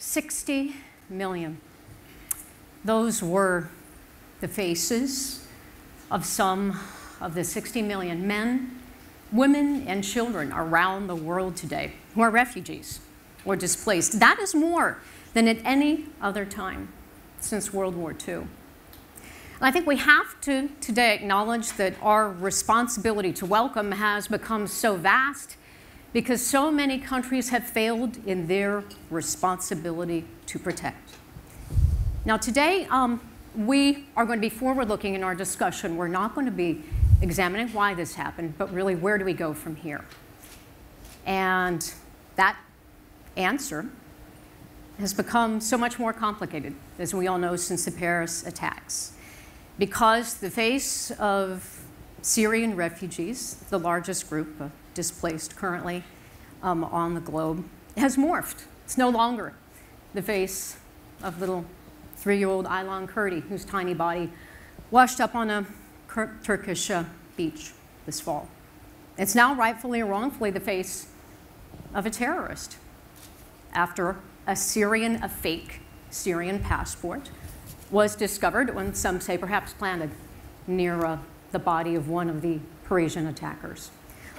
60 million. Those were the faces of some of the 60 million men, women, and children around the world today who are refugees or displaced. That is more than at any other time since World War II. And I think we have to today acknowledge that our responsibility to welcome has become so vast because so many countries have failed in their responsibility to protect. Now today, we are going to be forward-looking in our discussion. We're not going to be examining why this happened, but really where do we go from here? And that answer has become so much more complicated, as we all know, since the Paris attacks. Because the face of Syrian refugees, the largest group of displaced currently on the globe, has morphed. It's no longer the face of little 3-year-old Aylan Kurdi, whose tiny body washed up on a Turkish beach this fall. It's now rightfully or wrongfully the face of a terrorist after a fake Syrian passport was discovered, when some say perhaps planted, near the body of one of the Parisian attackers.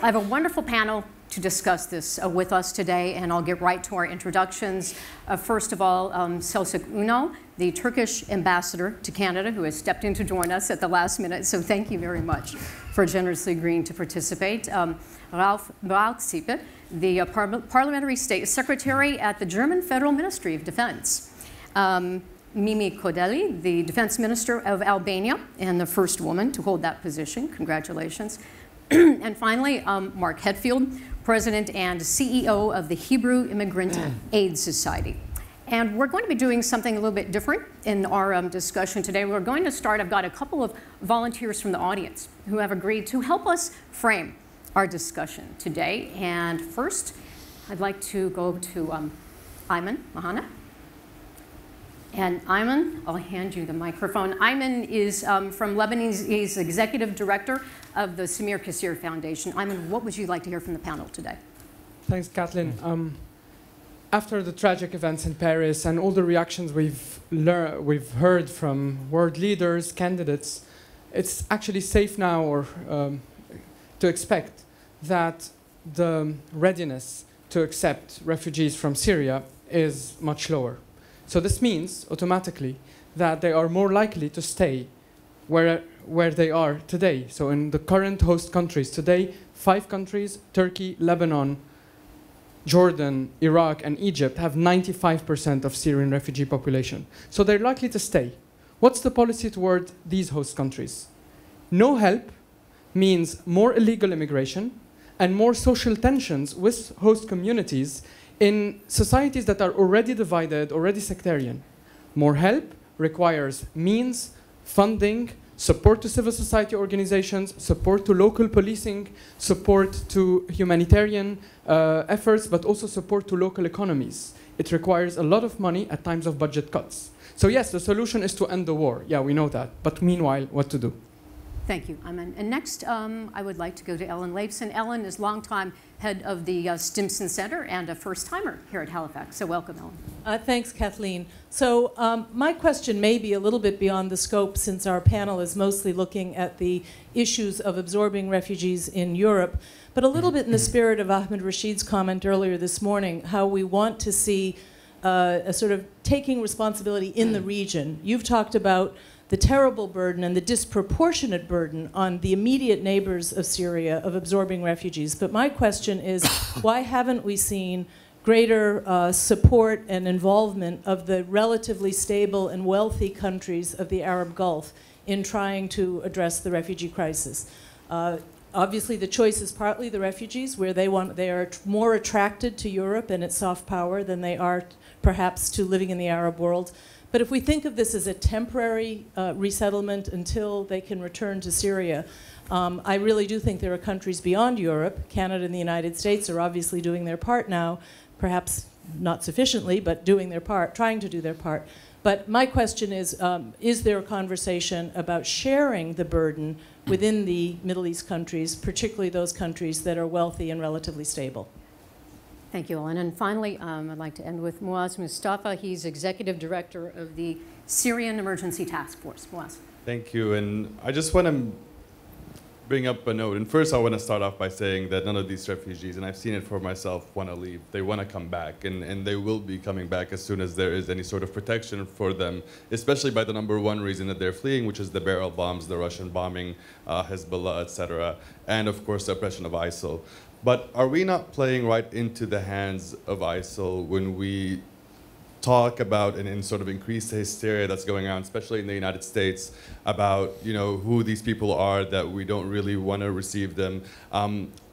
I have a wonderful panel to discuss this with us today, and I'll get right to our introductions. First of all, Selçuk Ünal, the Turkish ambassador to Canada, who has stepped in to join us at the last minute, so thank you very much for generously agreeing to participate. Ralf Balksipe, the Parliamentary State Secretary at the German Federal Ministry of Defense. Mimi Kodeli, the Defense Minister of Albania, and the first woman to hold that position. Congratulations. And finally, Mark Hetfield, President and CEO of the Hebrew Immigrant Aid Society. And we're going to be doing something a little bit different in our discussion today. We're going to start, I've got a couple of volunteers from the audience who have agreed to help us frame our discussion today. And first, I'd like to go to Ayman Mahana. And Ayman, I'll hand you the microphone. Ayman is from Lebanese. He's Executive Director of the Samir Kassir Foundation. Ayman, what would you like to hear from the panel today? Thanks, Kathleen. After the tragic events in Paris and all the reactions we've heard from world leaders, candidates, it's actually safe now to expect that the readiness to accept refugees from Syria is much lower. So this means automatically that they are more likely to stay where they are today. So in the current host countries today, 5 countries, Turkey, Lebanon, Jordan, Iraq, and Egypt, have 95% of Syrian refugee population. So they're likely to stay. What's the policy toward these host countries? No help means more illegal immigration and more social tensions with host communities in societies that are already divided, already sectarian. More help requires means, funding, support to civil society organizations, support to local policing, support to humanitarian efforts, but also support to local economies. It requires a lot of money at times of budget cuts. So yes, the solution is to end the war. Yeah, we know that. But meanwhile, what to do? Thank you, Ayman. And next, I would like to go to Ellen Leifson. Ellen is longtime head of the Stimson Center and a first-timer here at Halifax. So welcome, Ellen. Thanks, Kathleen. So my question may be a little bit beyond the scope, since our panel is mostly looking at the issues of absorbing refugees in Europe, but a little bit in the spirit of Ahmed Rashid's comment earlier this morning, how we want to see a sort of taking responsibility in the region. You've talked about the terrible burden and the disproportionate burden on the immediate neighbors of Syria of absorbing refugees. But my question is, why haven't we seen greater support and involvement of the relatively stable and wealthy countries of the Arab Gulf in trying to address the refugee crisis? Obviously, the choice is partly the refugees, where they are more attracted to Europe and its soft power than they are perhaps to living in the Arab world. But if we think of this as a temporary resettlement until they can return to Syria, I really do think there are countries beyond Europe. Canada and the United States are obviously doing their part now, perhaps not sufficiently, but doing their part, trying to do their part. But my question is there a conversation about sharing the burden within the Middle East countries, particularly those countries that are wealthy and relatively stable? Thank you, Ellen. And finally, I'd like to end with Muaz Mustafa. He's Executive Director of the Syrian Emergency Task Force. Muaz. Thank you. And I just want to bring up a note. And first, I want to start off by saying that none of these refugees, and I've seen it for myself, want to leave. They want to come back, and they will be coming back as soon as there is any sort of protection for them, especially by the number one reason that they're fleeing, which is the barrel bombs, the Russian bombing, Hezbollah, etc., and of course the oppression of ISIL. But are we not playing right into the hands of ISIL when we talk about and sort of increase the hysteria that's going on, especially in the United States, about who these people are, that we don't really want to receive them?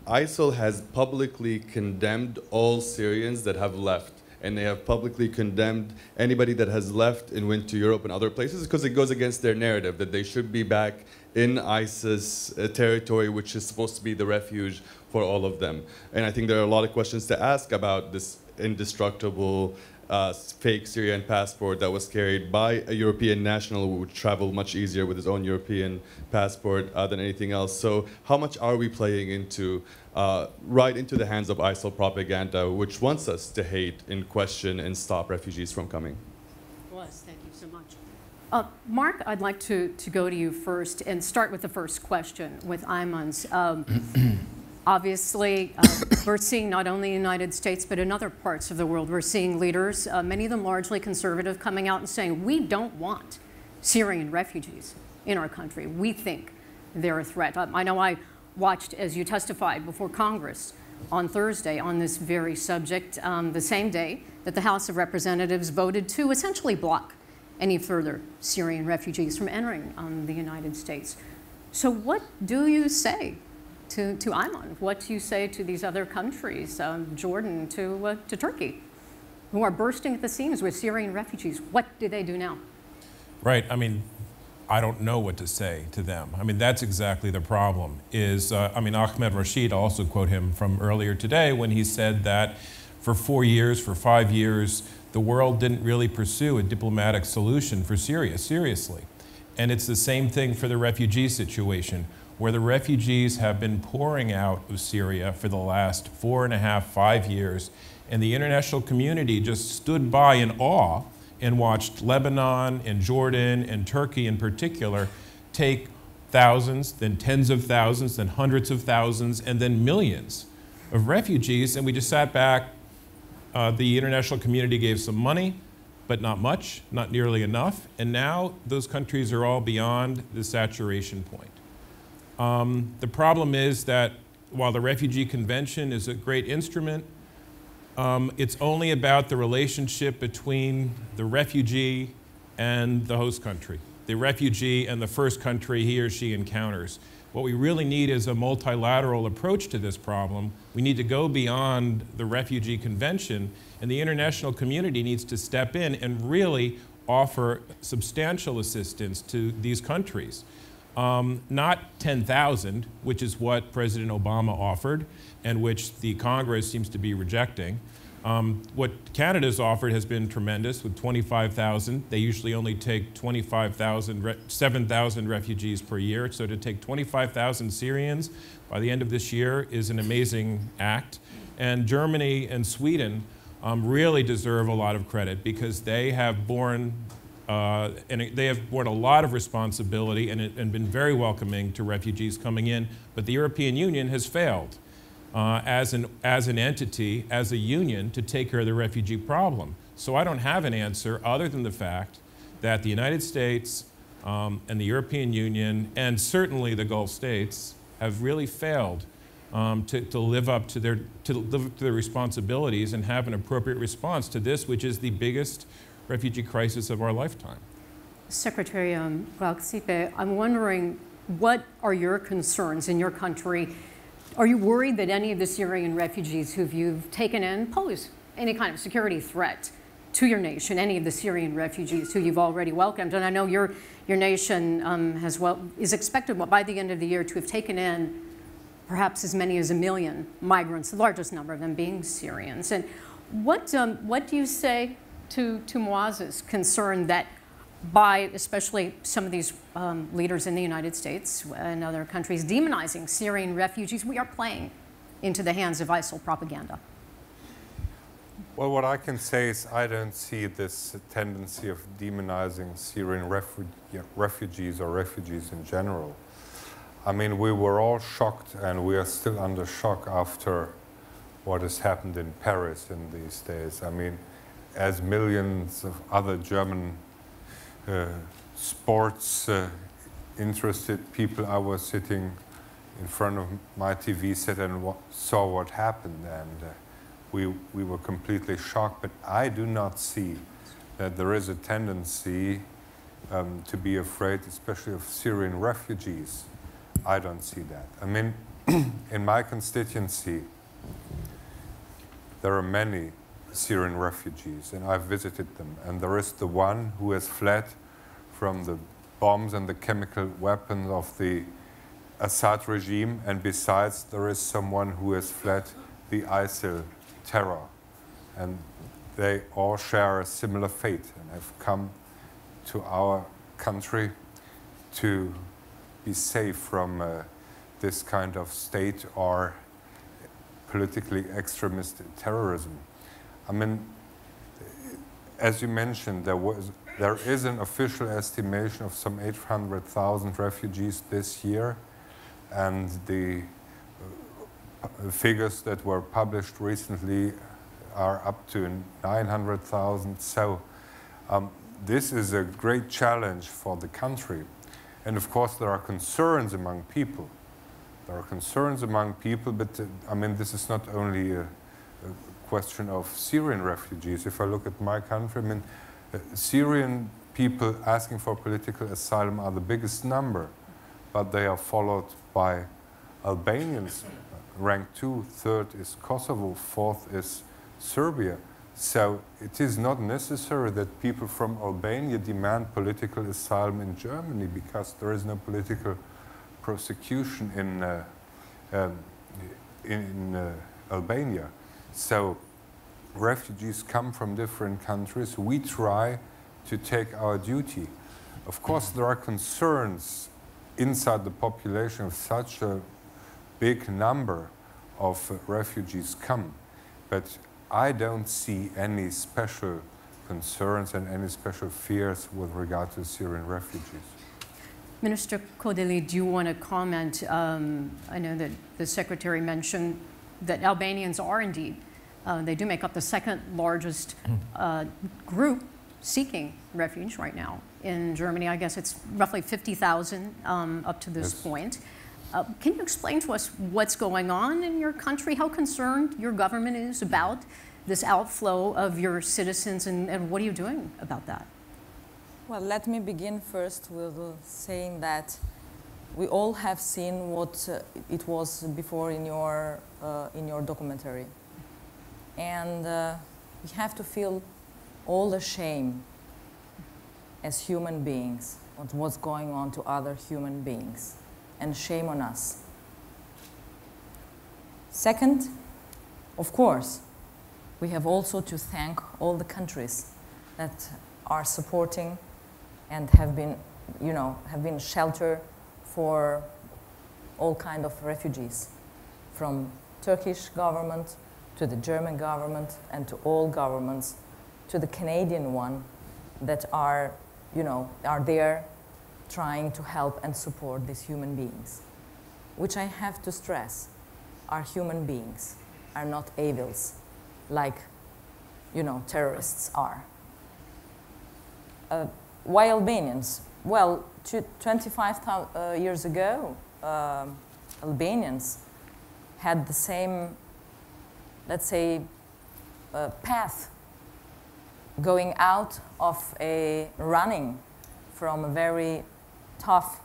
ISIL has publicly condemned all Syrians that have left, and they have publicly condemned anybody that has left and went to Europe and other places, because it goes against their narrative that they should be back in ISIS territory, which is supposed to be the refuge for all of them. And I think there are a lot of questions to ask about this indestructible fake Syrian passport that was carried by a European national who would travel much easier with his own European passport than anything else. So how much are we playing into, right into the hands of ISIL propaganda, which wants us to hate and question and stop refugees from coming? Thank you so much. Mark, I'd like to go to you first and start with the first question with Ayman's. Obviously, we're seeing not only in the United States, but in other parts of the world, we're seeing leaders, many of them largely conservative, coming out and saying, we don't want Syrian refugees in our country. We think they're a threat. I know I watched, as you testified before Congress on Thursday on this very subject, the same day that the House of Representatives voted to essentially block any further Syrian refugees from entering the United States. So what do you say to Ayman? What do you say to these other countries, Jordan to Turkey, who are bursting at the seams with Syrian refugees? What do they do now? Right. I mean, I don't know what to say to them. I mean, that's exactly the problem. Ahmed Rashid, I'll also quote him from earlier today when he said that for 4 years, for 5 years, the world didn't really pursue a diplomatic solution for Syria, seriously. And it's the same thing for the refugee situation, where the refugees have been pouring out of Syria for the last 4.5, 5 years, and the international community just stood by in awe and watched Lebanon and Jordan and Turkey in particular take thousands, then tens of thousands, then hundreds of thousands, and then millions of refugees, and we just sat back. The international community gave some money, but not much, not nearly enough, and now those countries are all beyond the saturation point. The problem is that while the Refugee Convention is a great instrument, it's only about the relationship between the refugee and the host country, the refugee and the first country he or she encounters. What we really need is a multilateral approach to this problem. We need to go beyond the Refugee Convention, and the international community needs to step in and really offer substantial assistance to these countries. Not 10,000, which is what President Obama offered and which the Congress seems to be rejecting. What Canada's offered has been tremendous with 25,000. They usually only take 7,000 refugees per year. So to take 25,000 Syrians by the end of this year is an amazing act. And Germany and Sweden really deserve a lot of credit because they have borne a lot of responsibility and been very welcoming to refugees coming in. But the European Union has failed as an entity, as a union, to take care of the refugee problem. So I don't have an answer other than the fact that the United States and the European Union, and certainly the Gulf states, have really failed to live up to their responsibilities and have an appropriate response to this, which is the biggest refugee crisis of our lifetime. Secretary Rauxipe, I'm wondering, what are your concerns in your country? Are you worried that any of the Syrian refugees who you've taken in pose any kind of security threat to your nation, any of the Syrian refugees who you've already welcomed? And I know your nation is expected by the end of the year to have taken in perhaps as many as 1 million migrants, the largest number of them being Syrians. And what do you say to Muaz's concern that by especially some of these leaders in the United States and other countries demonizing Syrian refugees, we are playing into the hands of ISIL propaganda? Well, what I can say is I don't see this tendency of demonizing Syrian refugees or refugees in general. I mean, we were all shocked, and we are still under shock after what has happened in Paris in these days. I mean, as millions of other German sports interested people, I was sitting in front of my TV set and saw what happened, and we were completely shocked. But I do not see that there is a tendency to be afraid, especially of Syrian refugees. I don't see that. I mean, in my constituency, there are many Syrian refugees, and I've visited them. And there is the one who has fled from the bombs and the chemical weapons of the Assad regime, and besides, there is someone who has fled the ISIL terror. And they all share a similar fate and have come to our country to be safe from this kind of state or politically extremist terrorism. I mean, as you mentioned, there is an official estimation of some 800,000 refugees this year, and the figures that were published recently are up to 900,000. So this is a great challenge for the country. And of course, there are concerns among people. There are concerns among people, but I mean, this is not only a question of Syrian refugees. If I look at my country, I mean, Syrian people asking for political asylum are the biggest number, but they are followed by Albanians. Rank 2, third is Kosovo, fourth is Serbia. So it is not necessary that people from Albania demand political asylum in Germany, because there is no political prosecution in Albania. So refugees come from different countries. We try to take our duty. Of course, there are concerns inside the population of such a big number of refugees come, but I don't see any special concerns and any special fears with regard to Syrian refugees. Minister Kodeli, do you want to comment? I know that the Secretary mentioned that Albanians are indeed, they do make up the second largest group seeking refuge right now in Germany. I guess it's roughly 50,000 up to this point. Can you explain to us what's going on in your country, how concerned your government is about this outflow of your citizens, and what are you doing about that? Well, let me begin first with saying that we all have seen what it was before in your documentary. And we have to feel all the shame as human beings of what's going on to other human beings. And shame on us. Second, of course, we have also to thank all the countries that are supporting and have been, have been shelter for all kinds of refugees, from Turkish government to the German government and to all governments, to the Canadian one that are there trying to help and support these human beings, which I have to stress, are human beings, are not evils, like, terrorists are. Why Albanians? Well, 25 years ago, Albanians had the same, let's say, path going out of running from a very tough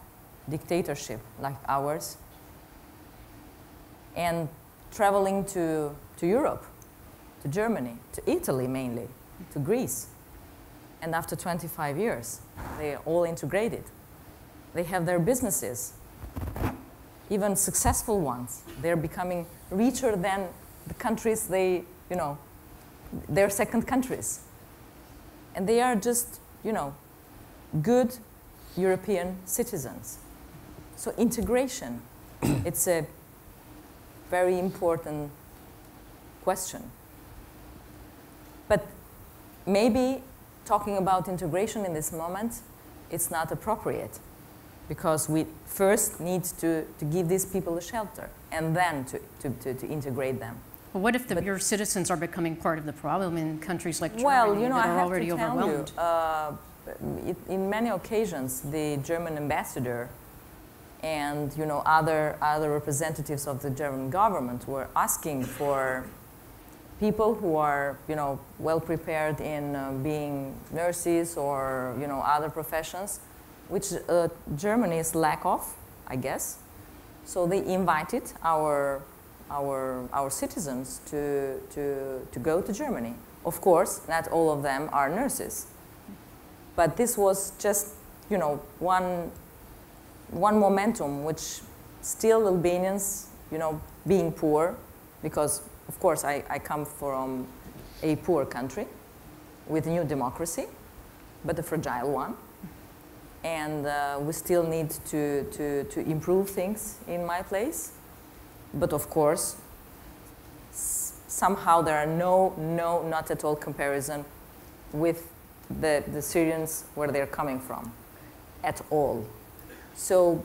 dictatorship like ours and traveling to Europe, to Germany, to Italy mainly, to Greece. And after 25 years, they are all integrated. They have their businesses, even successful ones. They're becoming richer than the countries their second countries. And they are just, good European citizens. So integration, it's a very important question. But maybe talking about integration in this moment, it's not appropriate, because we first need to give these people a shelter and then to integrate them. Well, what if your citizens are becoming part of the problem in countries like Germany Well, you know, that I are have already to tell overwhelmed? you, in many occasions, the German ambassador and, you know, other representatives of the German government were asking for people who are, you know, well prepared in being nurses or, you know, other professions, which Germany's lack of, I guess. So they invited our citizens to go to Germany. Of course, not all of them are nurses, but this was just, you know, one momentum which still Albanians, you know, being poor, because of course I come from a poor country with new democracy, but a fragile one. And we still need to improve things in my place. But of course, somehow there are not at all comparison with the Syrians where they're coming from, at all. So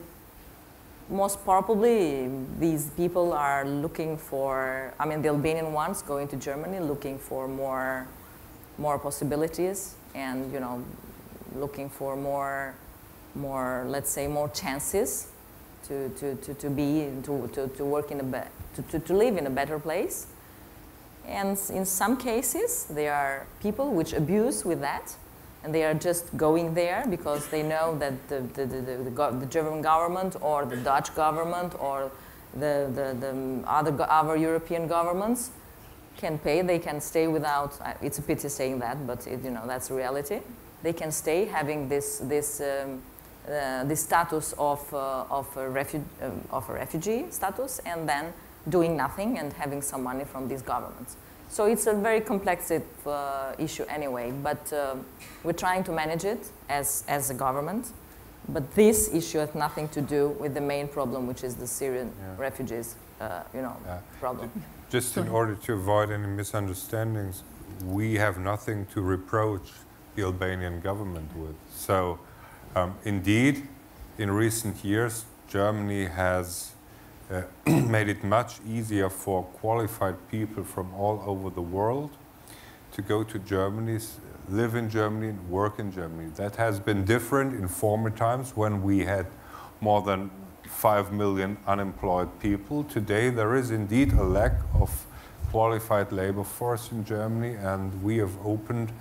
most probably these people are looking for, I mean the Albanian ones going to Germany looking for more possibilities and, you know, looking for more, let's say, more chances to work to live in a better place. And in some cases, there are people which abuse with that, and they are just going there because they know that the German government or the Dutch government or the other European governments can pay. They can stay without. It's a pity saying that, but you know, that's reality. They can stay having this status of a refugee status, and then doing nothing and having some money from these governments. So it's a very complex issue anyway, but we're trying to manage it as a government. But this issue has nothing to do with the main problem, which is the Syrian refugees, problem. Just in order to avoid any misunderstandings, we have nothing to reproach the Albanian government with. So indeed, in recent years, Germany has made it much easier for qualified people from all over the world to go to Germany, live in Germany, and work in Germany. That has been different in former times when we had more than 5 million unemployed people. Today there is indeed a lack of qualified labor force in Germany, and we have opened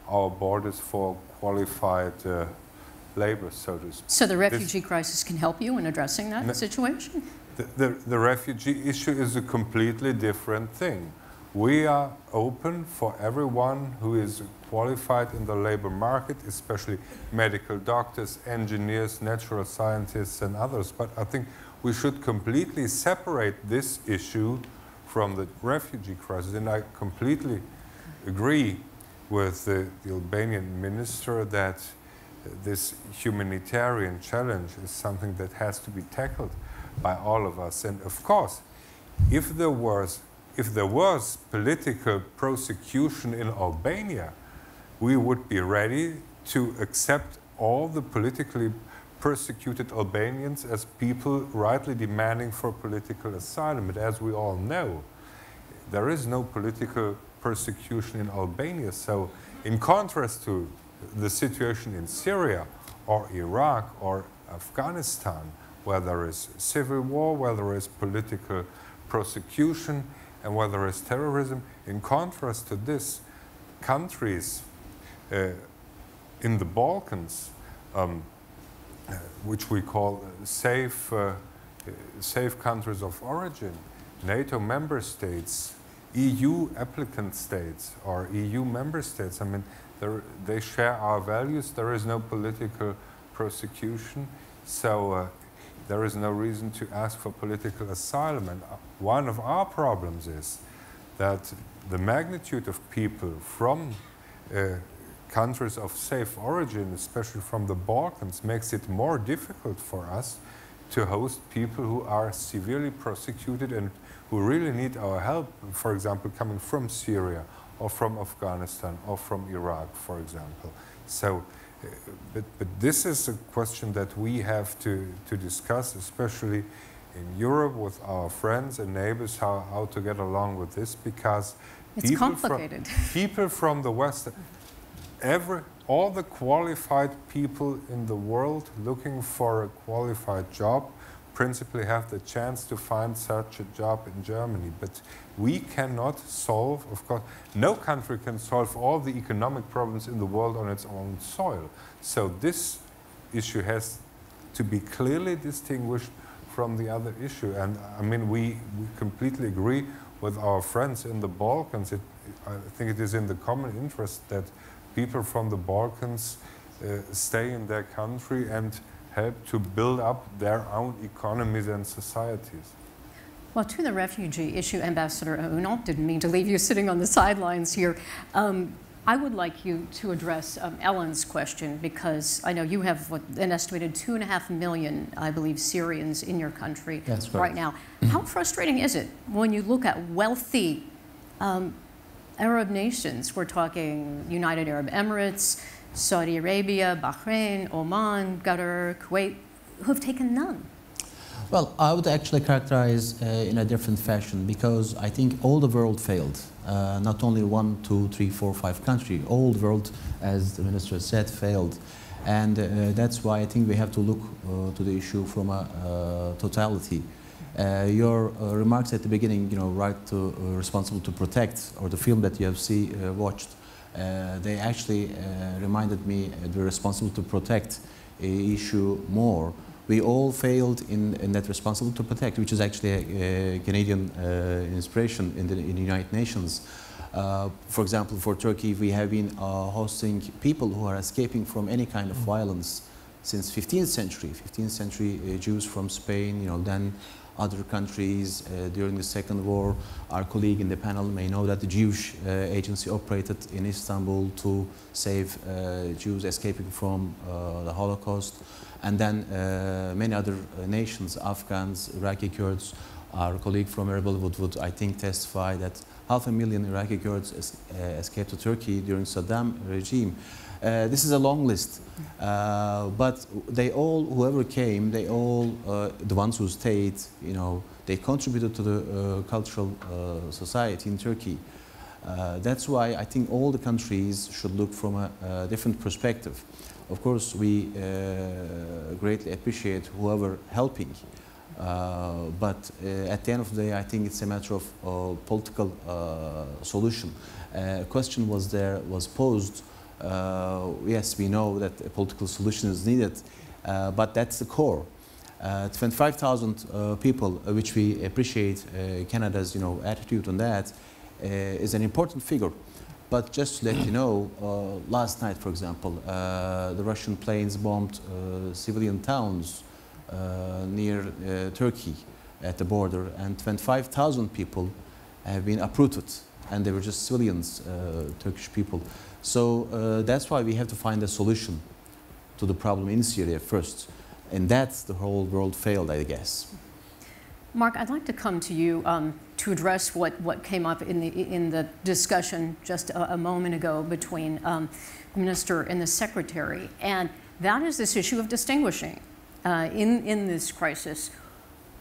our borders for qualified labor, so to speak. So the refugee crisis can help you in addressing that situation? The refugee issue is a completely different thing. We are open for everyone who is qualified in the labor market, especially medical doctors, engineers, natural scientists, and others. But I think we should completely separate this issue from the refugee crisis. And I completely agree with the Albanian minister that this humanitarian challenge is something that has to be tackled by all of us. And of course, if there was political prosecution in Albania, we would be ready to accept all the politically persecuted Albanians as people rightly demanding for political asylum. But as we all know, there is no political persecution in Albania. So in contrast to the situation in Syria or Iraq or Afghanistan, where there is civil war, where there is political prosecution, and where there is terrorism, in contrast to this, countries in the Balkans, which we call safe countries of origin, NATO member states, EU applicant states, or EU member states, I mean, they share our values. There is no political prosecution, so there is no reason to ask for political asylum. And one of our problems is that the magnitude of people from countries of safe origin, especially from the Balkans, makes it more difficult for us to host people who are severely persecuted and who really need our help, for example, coming from Syria or from Afghanistan or from Iraq, for example. So, but this is a question that we have to discuss, especially in Europe with our friends and neighbors, how to get along with this, because it's complicated. People from the West, all the qualified people in the world looking for a qualified job principally have the chance to find such a job in Germany. But we cannot solve, of course, no country can solve all the economic problems in the world on its own soil. So this issue has to be clearly distinguished from the other issue. And I mean, we completely agree with our friends in the Balkans. I think it is in the common interest that people from the Balkans stay in their country and help to build up their own economies and societies. Well, to the refugee issue, Ambassador Unal, didn't mean to leave you sitting on the sidelines here. I would like you to address Ellen's question, because I know you have an estimated 2.5 million, I believe, Syrians in your country right now. How frustrating is it when you look at wealthy Arab nations? We're talking United Arab Emirates, Saudi Arabia, Bahrain, Oman, Qatar, Kuwait, who have taken none. Well, I would actually characterize in a different fashion, because I think all the world failed. Not only 1, 2, 3, 4, 5 countries. All the world, as the minister said, failed. And that's why I think we have to look to the issue from a totality. Your remarks at the beginning, right to responsible to protect, or the film that you have watched, they actually reminded me the responsible to protect issue more. We all failed in that responsible to protect, which is actually a Canadian inspiration in the United Nations. For example, for Turkey, we have been hosting people who are escaping from any kind of violence since 15th century. 15th century Jews from Spain, then other countries during the Second War. Our colleague in the panel may know that the Jewish agency operated in Istanbul to save Jews escaping from the Holocaust. And then many other nations, Afghans, Iraqi Kurds. Our colleague from Erbil would I think, testify that 500,000 Iraqi Kurds escaped to Turkey during Saddam regime. This is a long list, but they all, whoever came, they all, the ones who stayed, they contributed to the cultural society in Turkey. That's why I think all the countries should look from a different perspective. Of course, we greatly appreciate whoever helping, but at the end of the day, I think it's a matter of political solution. A question was posed. Yes, we know that a political solution is needed, but that's the core. 25,000 people, which we appreciate Canada's attitude on that, is an important figure. But just to let you know, last night, for example, the Russian planes bombed civilian towns near Turkey at the border, and 25,000 people have been uprooted, and they were just civilians, Turkish people. So that's why we have to find a solution to the problem in Syria first, and that's the whole world failed, I guess. Mark, I'd like to come to you to address what came up in the discussion just a moment ago between the minister and the secretary, and that is this issue of distinguishing in this crisis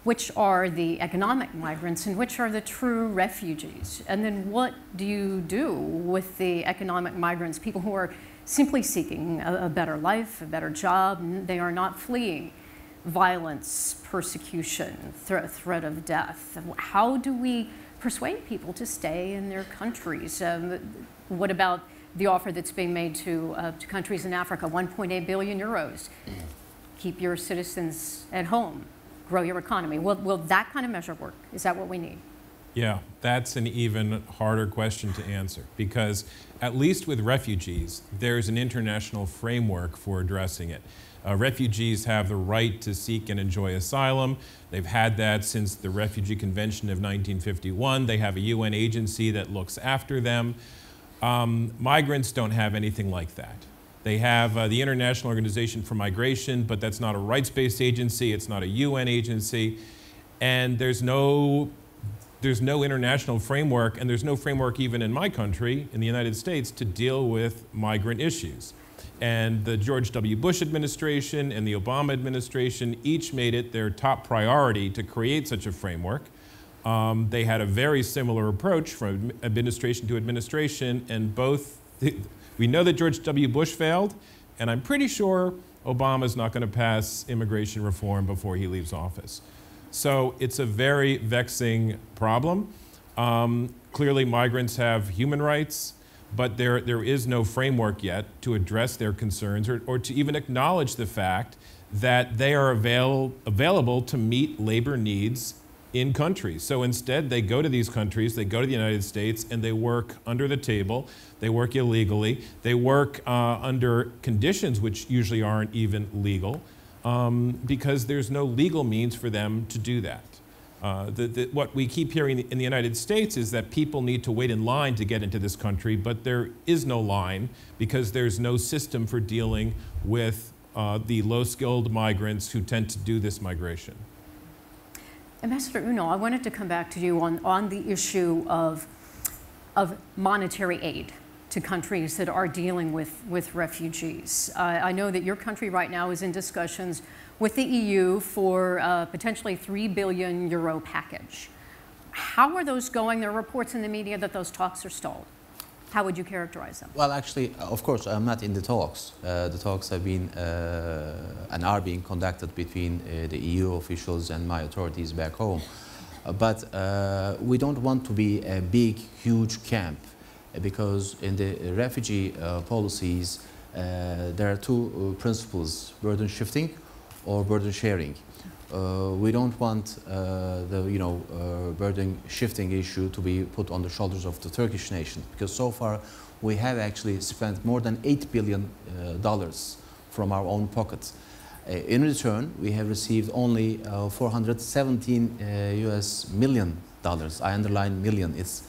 which are the economic migrants and which are the true refugees. And then what do you do with the economic migrants, people who are simply seeking a better life, a better job? They are not fleeing violence, persecution, threat of death. How do we persuade people to stay in their countries? What about the offer that's being made to countries in Africa, 1.8 billion euros? Keep your citizens at home, grow your economy. Will that kind of measure work? Is that what we need? Yeah, that's an even harder question to answer, because at least with refugees, there's an international framework for addressing it. Refugees have the right to seek and enjoy asylum. They've had that since the Refugee Convention of 1951. They have a UN agency that looks after them. Migrants don't have anything like that. They have the International Organization for Migration, but that's not a rights-based agency. It's not a UN agency. And there's no there's no international framework, and there's no framework even in my country, in the United States, to deal with migrant issues. And the George W. Bush administration and the Obama administration each made it their top priority to create such a framework. They had a very similar approach from administration to administration, and both, we know that George W. Bush failed, and I'm pretty sure Obama's not going to pass immigration reform before he leaves office. So it's a very vexing problem. Clearly migrants have human rights, but there is no framework yet to address their concerns or to even acknowledge the fact that they are available to meet labor needs in countries. So instead, they go to these countries, they go to the United States, and they work under the table, they work illegally, they work under conditions which usually aren't even legal, because there's no legal means for them to do that. What we keep hearing in the United States is that people need to wait in line to get into this country, but there is no line because there's no system for dealing with the low-skilled migrants who tend to do this migration. Ambassador Unal, I wanted to come back to you on the issue of monetary aid to countries that are dealing with refugees. I know that your country right now is in discussions with the EU for potentially €3 billion package. How are those going? There are reports in the media that those talks are stalled. How would you characterize them? Well, actually, of course, I'm not in the talks. The talks have been and are being conducted between the EU officials and my authorities back home. But we don't want to be a big, huge camp because in the refugee policies, there are two principles, burden shifting or burden sharing. We don't want the burden shifting issue to be put on the shoulders of the Turkish nation, because so far we have actually spent more than $8 billion from our own pockets. In return, we have received only $417 US million. I underline million. It's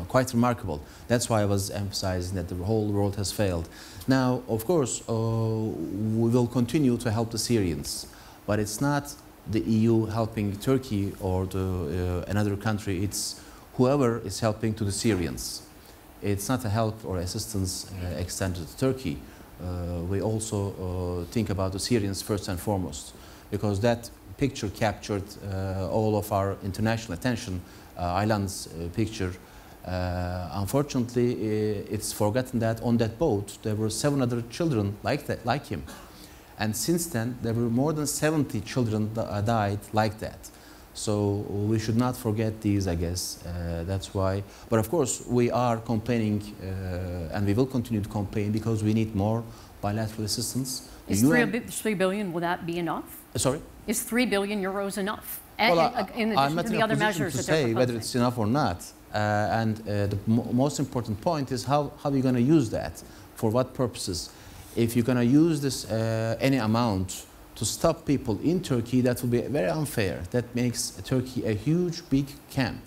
quite remarkable. That's why I was emphasizing that the whole world has failed. Now, of course, we will continue to help the Syrians. But it's not the EU helping Turkey or another country. It's whoever is helping to the Syrians. It's not a help or assistance extended to Turkey. We also think about the Syrians first and foremost, because that picture captured all of our international attention. Aylan's picture. Unfortunately, it's forgotten that on that boat there were 7 other children like him. And since then, there were more than 70 children that died like that. So we should not forget these, I guess. That's why. But of course, we are complaining, and we will continue to complain because we need more bilateral assistance. Is 3 billion, will that be enough? Sorry? Is €3 billion enough? Well, in I'm addition not to in the a other position measures to that they're say proposing. whether it's enough or not. The most important point is how are you going to use that? For what purposes? If you're going to use this any amount to stop people in Turkey, that will be very unfair. That makes Turkey a huge, big camp.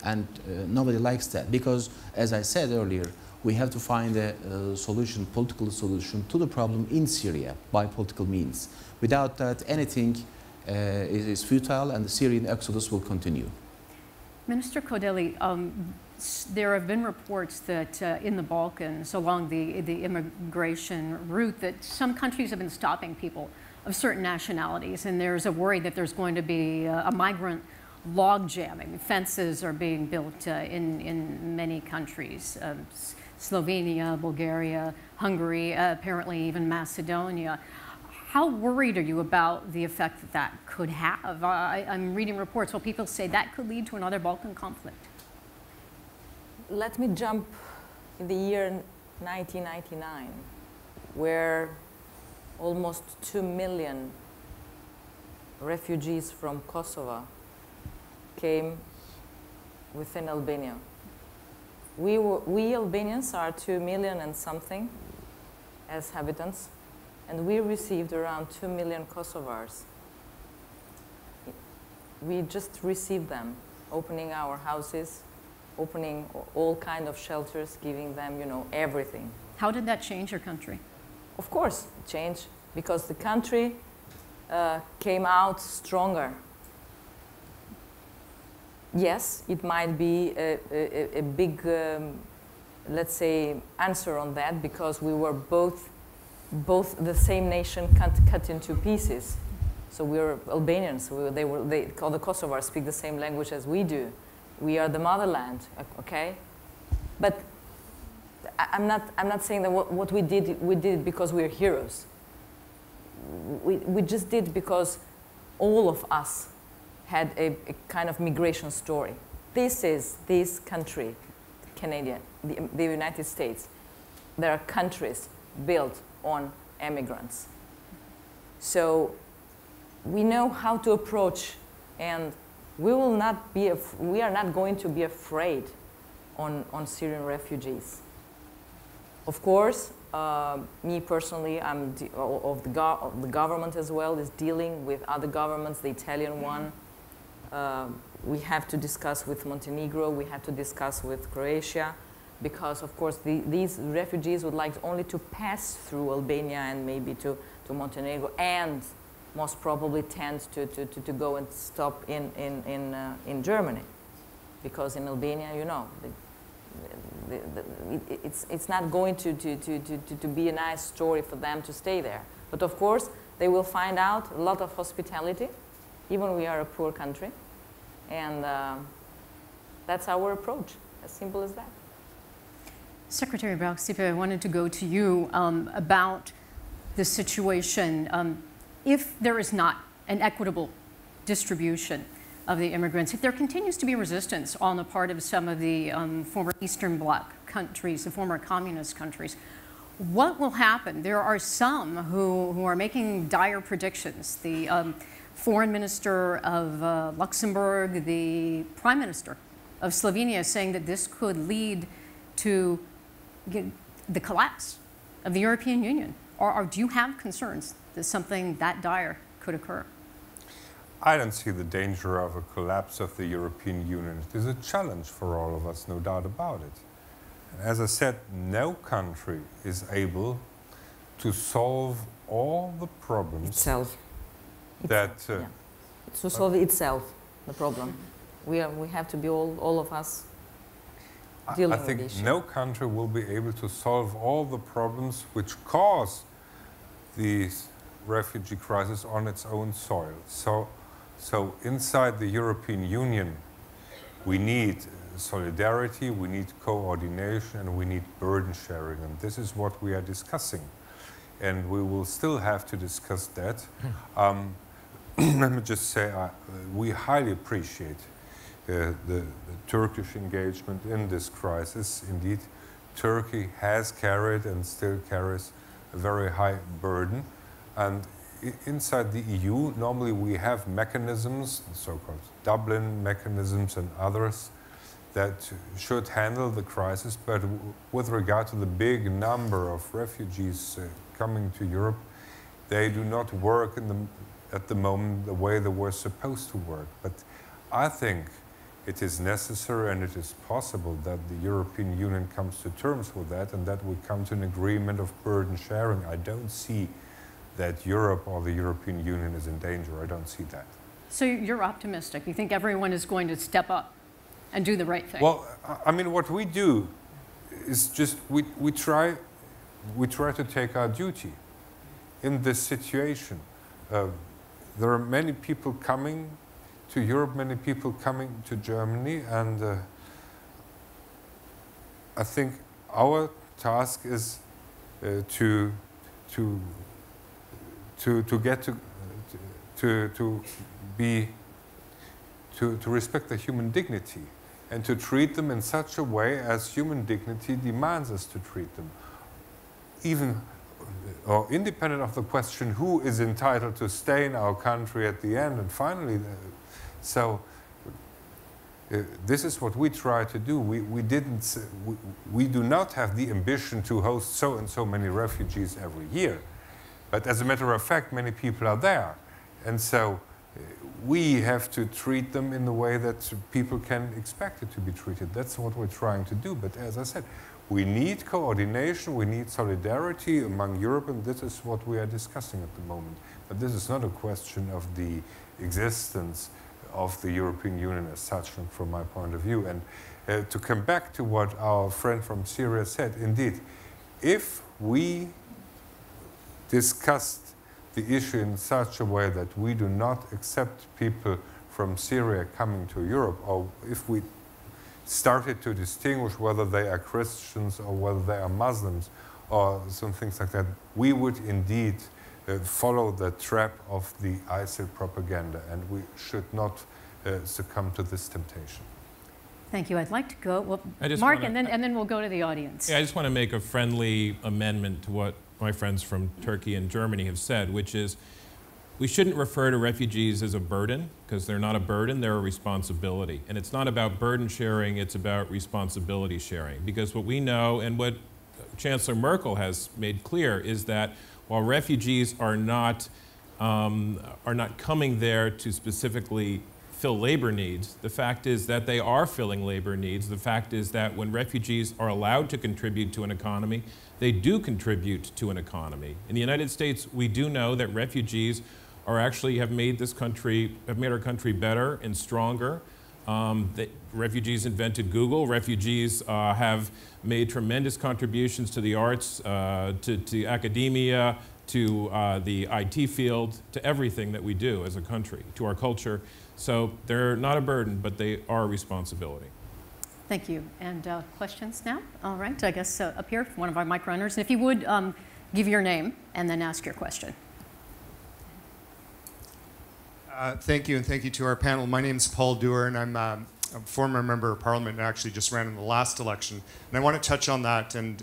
And nobody likes that. Because, as I said earlier, we have to find a solution, political solution to the problem in Syria by political means. Without that, anything is futile and the Syrian exodus will continue. Minister Kodeli, there have been reports that in the Balkans, along the immigration route, that some countries have been stopping people of certain nationalities, and there's a worry that there's going to be a migrant log jamming. Fences are being built in many countries, Slovenia, Bulgaria, Hungary, apparently even Macedonia. How worried are you about the effect that that could have? I'm reading reports where people say that could lead to another Balkan conflict. Let me jump in the year 1999, where almost 2 million refugees from Kosovo came within Albania. We Albanians are 2 million and something as inhabitants, and we received around 2 million Kosovars. We just received them, opening our houses, opening all kind of shelters, giving them, everything. How did that change your country? Of course, it changed, because the country came out stronger. yes, it might be a big, let's say, answer on that, because we were both the same nation cut into pieces. So we're Albanians. All the Kosovars speak the same language as we do. We are the motherland, okay? But I'm not saying that what we did because we're heroes. We just did because all of us had a kind of migration story. This country, Canadian, the United States, there are countries built on immigrants. So we know how to approach, and we are not going to be afraid on Syrian refugees. Of course, me personally, of the government as well, is dealing with other governments, the Italian one. We have to discuss with Montenegro, we have to discuss with Croatia, because of course these refugees would like only to pass through Albania and maybe to Montenegro, and most probably tend to go and stop in Germany, because in Albania, you know, it's not going to be a nice story for them to stay there. But of course, they will find out a lot of hospitality, even we are a poor country, and that's our approach, as simple as that. Secretary Balksipa, I wanted to go to you about the situation. If there is not an equitable distribution of the immigrants, if there continues to be resistance on the part of some of the former Eastern Bloc countries, the former communist countries, what will happen? There are some who are making dire predictions. The foreign minister of Luxembourg, the prime minister of Slovenia, saying that this could lead to the collapse of the European Union. Or do you have concerns that something that dire could occur? I don't see the danger of a collapse of the European Union. It is a challenge for all of us, no doubt about it. As I said, no country is able to solve all the problems itself. To solve itself, the problem. We have to be all of us dealing with the issue. I think no country will be able to solve all the problems which cause these refugee crisis on its own soil. So inside the European Union, we need solidarity, we need coordination, and we need burden sharing. And this is what we are discussing. And we will still have to discuss that. Let me just say, we highly appreciate the Turkish engagement in this crisis. Indeed, Turkey has carried and still carries a very high burden. And inside the EU, normally we have mechanisms, so-called Dublin mechanisms and others, that should handle the crisis. But with regard to the big number of refugees coming to Europe, they do not work at the moment the way they were supposed to work. But I think it is necessary and it is possible that the European Union comes to terms with that, and that we come to an agreement of burden sharing. I don't see that Europe or the European Union is in danger. I don't see that. So you're optimistic. You think everyone is going to step up and do the right thing? Well, I mean, what we do is just we try to take our duty in this situation. There are many people coming to Europe, many people coming to Germany, and I think our task is to respect the human dignity and to treat them in such a way as human dignity demands us to treat them, even or independent of the question who is entitled to stay in our country at the end. And finally, this is what we try to do. We do not have the ambition to host so and so many refugees every year, but as a matter of fact, many people are there, and so we have to treat them in the way that people can expect it to be treated. That's what we're trying to do. But as I said, we need coordination, we need solidarity among Europe, and this is what we are discussing at the moment. But this is not a question of the existence of the European Union as such, from my point of view. And to come back to what our friend from Syria said, indeed, if we discussed the issue in such a way that we do not accept people from Syria coming to Europe, or if we started to distinguish whether they are Christians or whether they are Muslims or some things like that, we would indeed follow the trap of the ISIL propaganda, and we should not succumb to this temptation. Thank you. I'd like to go, well, Mark, and then we'll go to the audience. Yeah, I just want to make a friendly amendment to what my friends from Turkey and Germany have said, which is we shouldn't refer to refugees as a burden, because they're not a burden, they're a responsibility. And it's not about burden sharing, it's about responsibility sharing. Because what we know, and what Chancellor Merkel has made clear, is that while refugees are not coming there to specifically fill labor needs, the fact is that they are filling labor needs. The fact is that when refugees are allowed to contribute to an economy, they do contribute to an economy. In the United States, we do know that refugees have made our country better and stronger. Refugees invented Google. Refugees have made tremendous contributions to the arts, to academia, to the IT field, to everything that we do as a country, to our culture. So they're not a burden, but they are a responsibility. Thank you. And questions now? All right, I guess up here, one of our mic runners. And if you would, give your name and then ask your question. Thank you, and thank you to our panel. My name is Paul Dewar, and I'm a former member of Parliament and actually just ran in the last election. And I want to touch on that and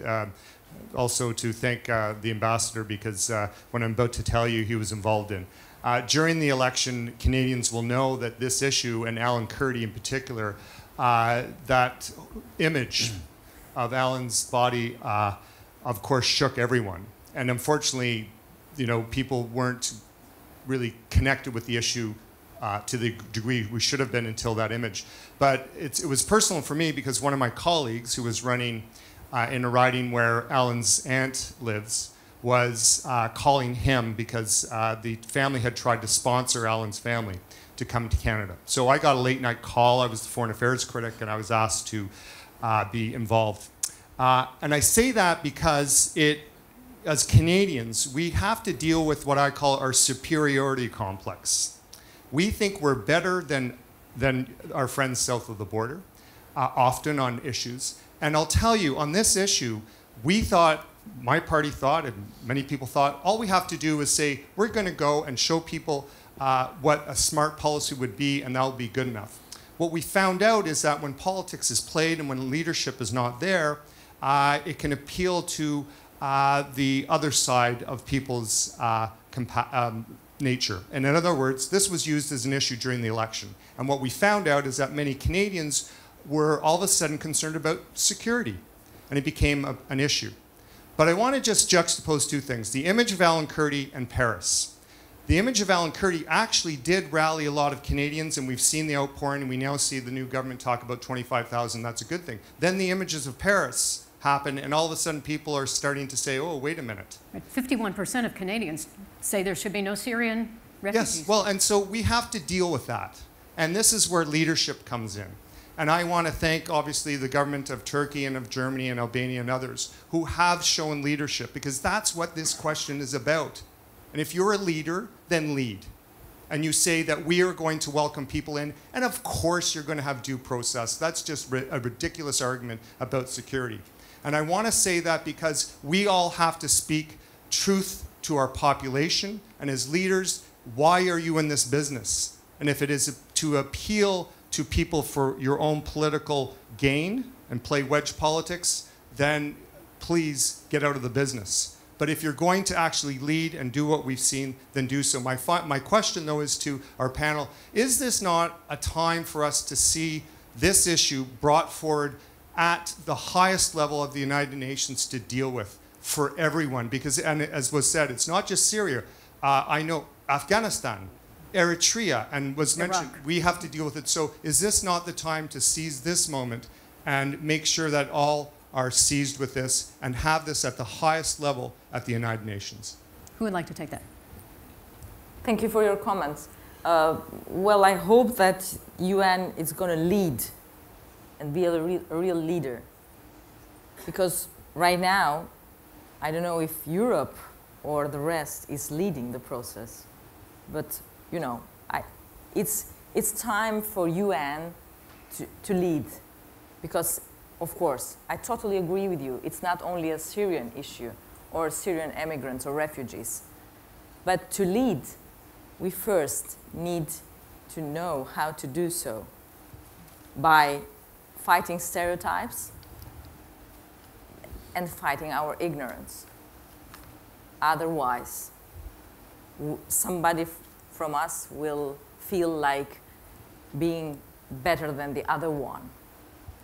also to thank the ambassador, because what I'm about to tell you, he was involved in. During the election, Canadians will know that this issue, and Alan Kurdi in particular, that image of Alan's body, of course, shook everyone. And unfortunately, you know, people weren't really connected with the issue to the degree we should have been until that image. But it was personal for me because one of my colleagues who was running in a riding where Alan's aunt lives was calling him because the family had tried to sponsor Alan's family to come to Canada. So I got a late night call. I was the foreign affairs critic, and I was asked to be involved. And I say that because as Canadians, we have to deal with what I call our superiority complex. We think we're better than our friends south of the border, often on issues. And I'll tell you, on this issue, we thought, my party thought, and many people thought, all we have to do is say, we're going to go and show people what a smart policy would be, and that'll be good enough. What we found out is that when politics is played and when leadership is not there, it can appeal to the other side of people's nature. And in other words, this was used as an issue during the election. And what we found out is that many Canadians were all of a sudden concerned about security, and it became an issue. But I want to just juxtapose two things, the image of Alan Kurdi and Paris. The image of Alan Kurdi actually did rally a lot of Canadians, and we've seen the outpouring, and we now see the new government talk about 25,000. That's a good thing. Then the images of Paris happen, and all of a sudden people are starting to say, oh, wait a minute. 51% of Canadians say there should be no Syrian refugees. Yes, well, and so we have to deal with that. And this is where leadership comes in. And I want to thank, obviously, the government of Turkey and of Germany and Albania and others who have shown leadership, because that's what this question is about. And if you're a leader, then lead. And you say that we are going to welcome people in, and of course you're going to have due process. That's just a ridiculous argument about security. And I want to say that because we all have to speak truth to our population, and as leaders, why are you in this business? And if it is to appeal to people for your own political gain and play wedge politics, then please get out of the business. But if you're going to actually lead and do what we've seen, then do so. My question, though, is to our panel, is this not a time for us to see this issue brought forward at the highest level of the United Nations to deal with for everyone? Because, and as was said, it's not just Syria. I know Afghanistan, Eritrea, and was mentioned, we have to deal with it. So is this not the time to seize this moment and make sure that all are seized with this and have this at the highest level at the United Nations? Who would like to take that? Thank you for your comments. Well, I hope that UN is going to lead and be a real leader. Because right now, I don't know if Europe or the rest is leading the process. But, you know, it's time for UN to lead. Because, of course, I totally agree with you. It's not only a Syrian issue or Syrian immigrants or refugees. But to lead, we first need to know how to do so by fighting stereotypes and fighting our ignorance. Otherwise, somebody from us will feel like being better than the other one.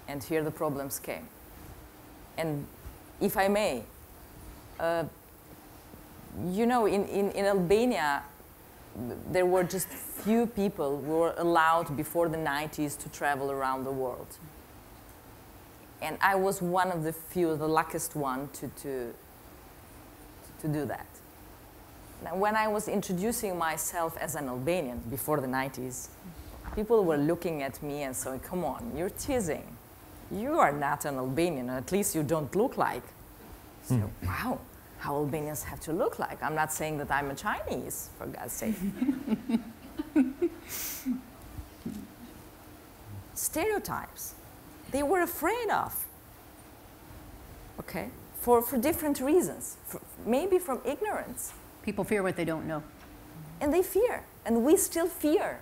And here the problems came. And if I may, you know, in Albania, there were just few people who were allowed before the 90s to travel around the world. And I was one of the few, the luckiest one to do that. Now, when I was introducing myself as an Albanian before the 90s, people were looking at me and saying, come on, you're teasing. You are not an Albanian, or at least you don't look like. So, wow, how Albanians have to look like. I'm not saying that I'm a Chinese, for God's sake. Stereotypes. They were afraid of, okay, for different reasons, maybe from ignorance. People fear what they don't know. And they fear, and we still fear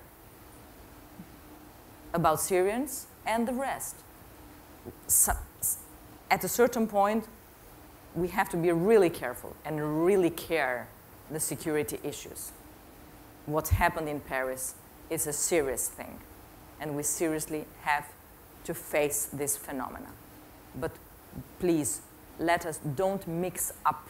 about Syrians and the rest. So, at a certain point, we have to be really careful and really care the security issues. What happened in Paris is a serious thing, and we seriously have to face this phenomena. But please, don't mix up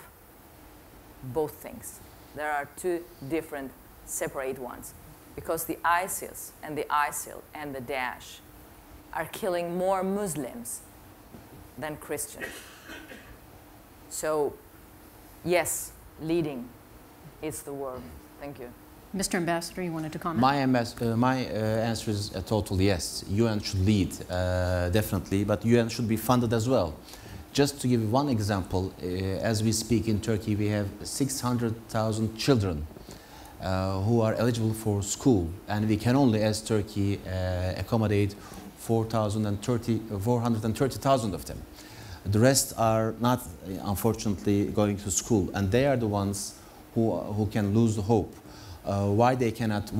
both things. There are two different, separate ones. Because the ISIS and the ISIL and the Daesh are killing more Muslims than Christians. So, yes, leading is the word. Thank you. Mr. Ambassador, you wanted to comment? My answer is a total yes. UN should lead, definitely, but UN should be funded as well. Just to give you one example, as we speak in Turkey, we have 600,000 children who are eligible for school, and we can only, as Turkey, accommodate 430,000 of them. The rest are not, unfortunately, going to school, and they are the ones who can lose the hope. Why we cannot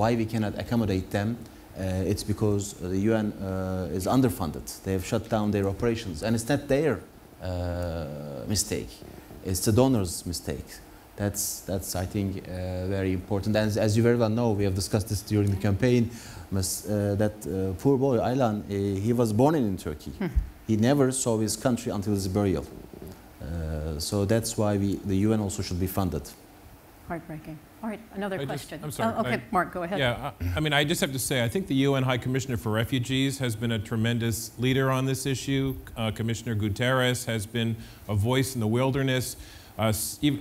accommodate them? It's because the UN is underfunded. They have shut down their operations, and it's not their mistake. It's the donors' mistake. That's I think very important. And as you very well know, we have discussed this during the campaign. That poor boy Aylan, he was born in Turkey. He never saw his country until his burial. So that's why the UN also should be funded. Heartbreaking. All right, another question. I'm sorry. Okay, Mark, go ahead. Yeah, I mean, I just have to say, I think the UN High Commissioner for Refugees has been a tremendous leader on this issue. Commissioner Guterres has been a voice in the wilderness.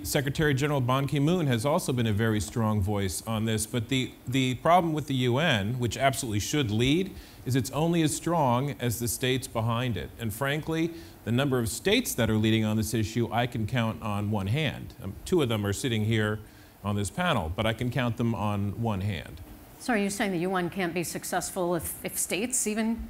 Secretary General Ban Ki-moon has also been a very strong voice on this. But the problem with the UN, which absolutely should lead, is it's only as strong as the states behind it. And frankly, the number of states that are leading on this issue, I can count on one hand. Two of them are sitting here on this panel, but I can count them on one hand. So are you saying the UN can't be successful if states, even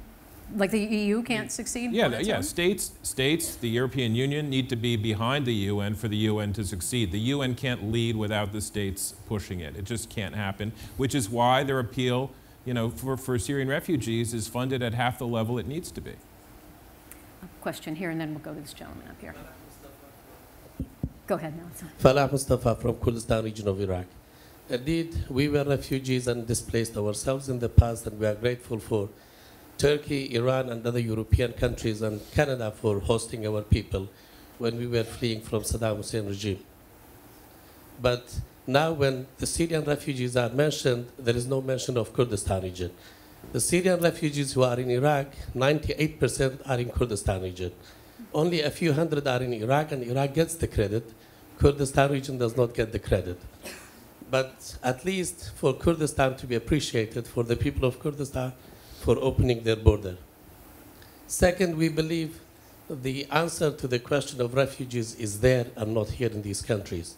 like the EU, can't succeed? Yeah, states, the European Union need to be behind the UN for the UN to succeed. The UN can't lead without the states pushing it. It just can't happen, which is why their appeal, you know, for Syrian refugees is funded at half the level it needs to be. A question here, and then we'll go to this gentleman up here. Go ahead now. Falah Mustafa from Kurdistan region of Iraq. Indeed, we were refugees and displaced ourselves in the past, and we are grateful for Turkey, Iran, and other European countries, and Canada for hosting our people when we were fleeing from Saddam Hussein regime. But now when the Syrian refugees are mentioned, there is no mention of Kurdistan region. The Syrian refugees who are in Iraq, 98% are in Kurdistan region. Only a few hundred are in Iraq, and Iraq gets the credit. Kurdistan region does not get the credit. but at least for Kurdistan to be appreciated, for the people of Kurdistan, for opening their border. Second, we believe the answer to the question of refugees is there and not here in these countries.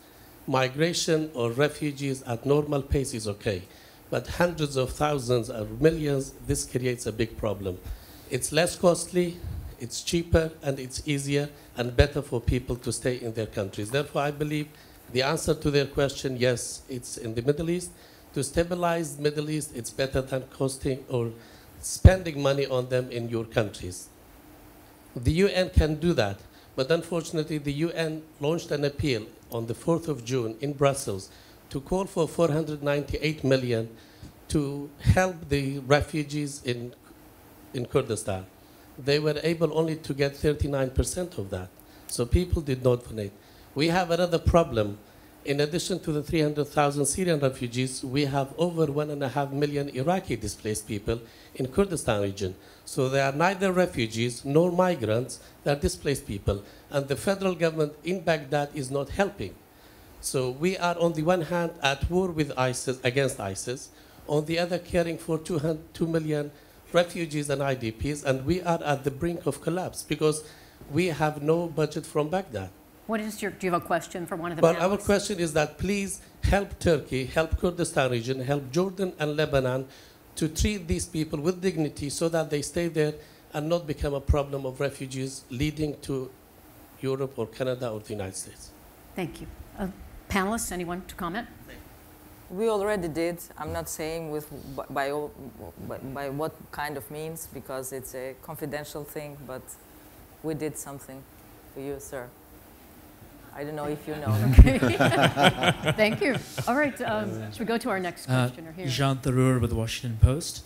Migration or refugees at normal pace is okay, but hundreds of thousands or millions, this creates a big problem. It's less costly, it's cheaper, and it's easier and better for people to stay in their countries. Therefore, I believe the answer to their question, yes, it's in the Middle East. To stabilize the Middle East, it's better than costing or spending money on them in your countries. The UN can do that, but unfortunately the UN launched an appeal on the 4th of June in Brussels to call for 498 million to help the refugees in Kurdistan. They were able only to get 39% of that, so people did not donate. We have another problem. In addition to the 300,000 Syrian refugees, we have over 1.5 million Iraqi displaced people in Kurdistan region. So they are neither refugees nor migrants, they are displaced people. And the federal government in Baghdad is not helping. So we are on the one hand at war with ISIS, against ISIS, on the other caring for 2 million refugees and IDPs, and we are at the brink of collapse because we have no budget from Baghdad. Do you have a question for one of the Well, panelists? our question is that please help Turkey, help Kurdistan region, help Jordan and Lebanon to treat these people with dignity so that they stay there and not become a problem of refugees leading to Europe or Canada or the United States. Thank you. Panelists, anyone to comment? We already did. I'm not saying by what kind of means, because it's a confidential thing, but we did something for you, sir. I don't know if you know. Okay. Thank you. All right, should we go to our next questioner here? Jean Tharour with the Washington Post.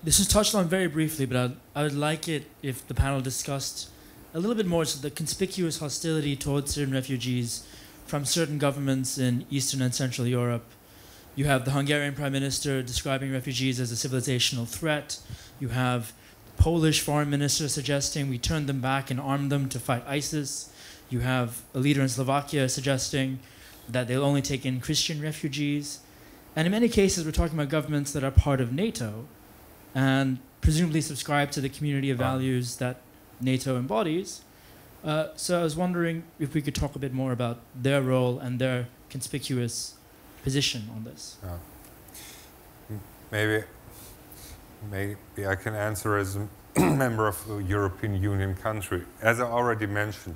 This is touched on very briefly, but I would like it if the panel discussed a little bit more the conspicuous hostility towards Syrian refugees from certain governments in Eastern and Central Europe. You have the Hungarian Prime Minister describing refugees as a civilizational threat. You have the Polish Foreign Minister suggesting we turn them back and arm them to fight ISIS. You have a leader in Slovakia suggesting that they'll only take in Christian refugees. And in many cases, we're talking about governments that are part of NATO and presumably subscribe to the community of values that NATO embodies. So I was wondering if we could talk a bit more about their role and their conspicuous position on this. Maybe I can answer as a member of a European Union country. As I already mentioned,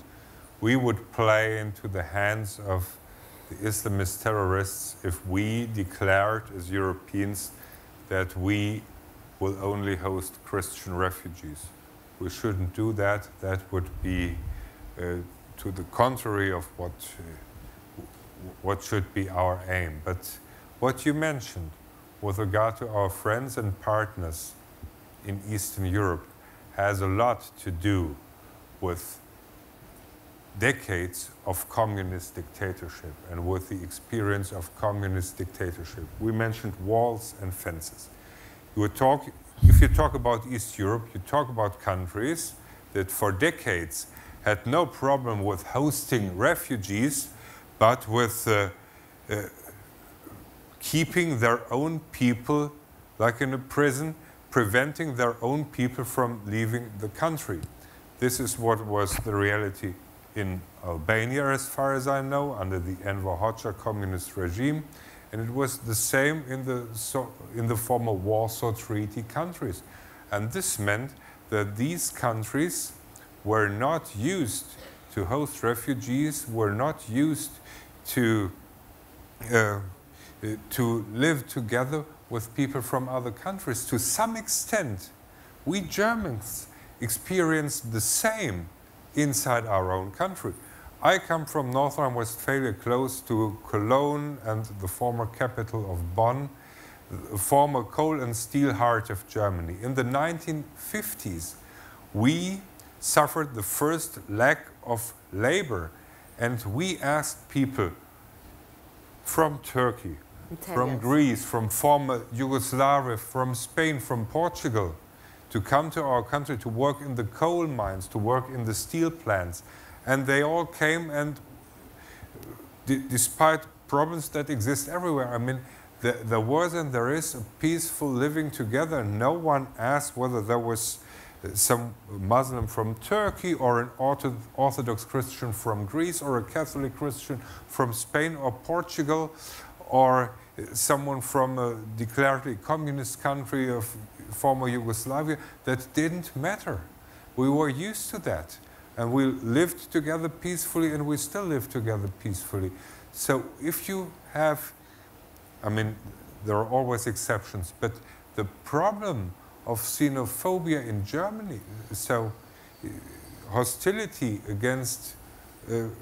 we would play into the hands of the Islamist terrorists if we declared as Europeans that we will only host Christian refugees. We shouldn't do that. That would be to the contrary of what should be our aim. But what you mentioned with regard to our friends and partners in Eastern Europe has a lot to do with decades of communist dictatorship and with the experience of communist dictatorship. We mentioned walls and fences. If you talk about East Europe, you talk about countries that for decades had no problem with hosting refugees, but with keeping their own people, like in a prison, preventing their own people from leaving the country. This is what was the reality in Albania, as far as I know, under the Enver Hoxha communist regime, and it was the same in the former Warsaw Treaty countries. And this meant that these countries were not used to host refugees, were not used to live together with people from other countries. To some extent, we Germans experienced the same inside our own country. I come from North Rhine-Westphalia, close to Cologne and the former capital of Bonn, the former coal and steel heart of Germany. In the 1950s, we suffered the first lack of labor, and we asked people from Turkey, from Greece, from former Yugoslavia, from Spain, from Portugal, to come to our country to work in the coal mines, to work in the steel plants. And they all came, and despite problems that exist everywhere. I mean, there was and there is a peaceful living together. No one asked whether there was some Muslim from Turkey or an Orthodox Christian from Greece or a Catholic Christian from Spain or Portugal or someone from a declaredly communist country of former Yugoslavia. That didn't matter. We were used to that. And we lived together peacefully, and we still live together peacefully. So if you have, I mean, there are always exceptions, but the problem of xenophobia in Germany, so hostility against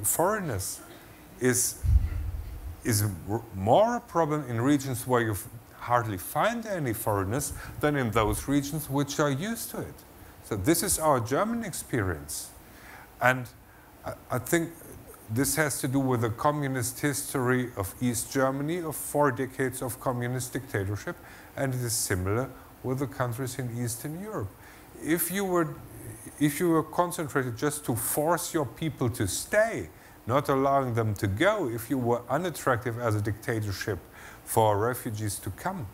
foreigners, is more a problem in regions where you hardly find any foreigners than in those regions which are used to it. So this is our German experience. And I think this has to do with the communist history of East Germany, of 4 decades of communist dictatorship, and it is similar with the countries in Eastern Europe. If you were concentrated just to force your people to stay, not allowing them to go, if you were unattractive as a dictatorship for refugees to come,